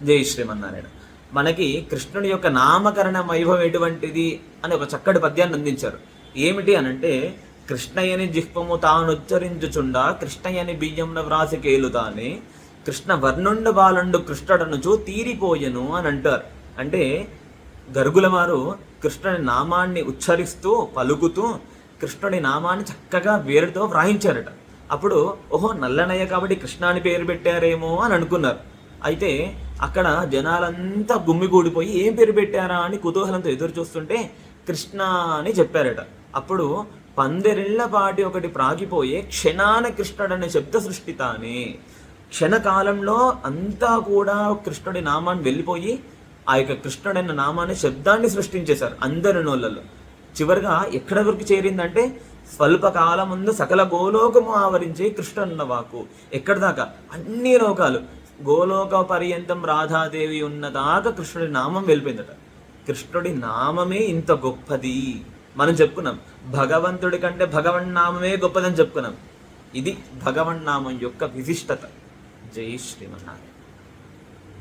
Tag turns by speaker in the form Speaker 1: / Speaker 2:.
Speaker 1: జై శ్రీమన్నారాయణ. మనకి కృష్ణుడి యొక్క నామకరణ వైభవం ఎటువంటిది అని ఒక చక్కటి పద్యాన్ని అందించారు. ఏమిటి అనంటే, కృష్ణయ్యని జిహ్వము తానుచ్చరించుచుండా కృష్ణయ్యని బియ్యంన వ్రాసి కేలుతానే కృష్ణ వర్ణుండ బాలండు కృష్ణుడనుచు తీరిపోయెను అని అంటారు. అంటే గరుగుల వారు కృష్ణుడి నామాన్ని ఉచ్చరిస్తూ పలుకుతూ కృష్ణుడి నామాన్ని చక్కగా వేరుతో వ్రాయించారట. అప్పుడు ఓహో నల్లనయ్య కాబట్టి కృష్ణ అని పేరు పెట్టారేమో అని అనుకున్నారు. అయితే అక్కడ జనాలంతా గుమ్మిగూడిపోయి ఏం పేరు పెట్టారా అని కుతూహలంతో ఎదురు చూస్తుంటే కృష్ణ అని చెప్పారట. అప్పుడు పందిరిళ్ల పాటి ఒకటి ప్రాగిపోయే క్షణాన కృష్ణుడనే శబ్ద సృష్టి తానే. క్షణకాలంలో అంతా కూడా కృష్ణుడి నామాన్ని వెళ్ళిపోయి ఆ యొక్క కృష్ణుడైన నామాన్ని శబ్దాన్ని సృష్టించేశారు అందరి నోళ్ళల్లో. చివరిగా ఎక్కడి వరకు చేరిందంటే స్వల్పకాలం ముందు సకల గోలోకము ఆవరించే కృష్ణున్న వాకు. ఎక్కడి దాకా? అన్ని లోకాలు, గోలోక పర్యంతం రాధాదేవి ఉన్నదాకా కృష్ణుడి నామం వెళ్ళిపోయిందట. కృష్ణుడి నామమే ఇంత గొప్పది మనం చెప్పుకున్నాం. భగవంతుడి కంటే భగవన్నామమే గొప్పదని చెప్పుకున్నాం. ఇది భగవన్నామం యొక్క విశిష్టత. జై శ్రీమన్నారాయణ.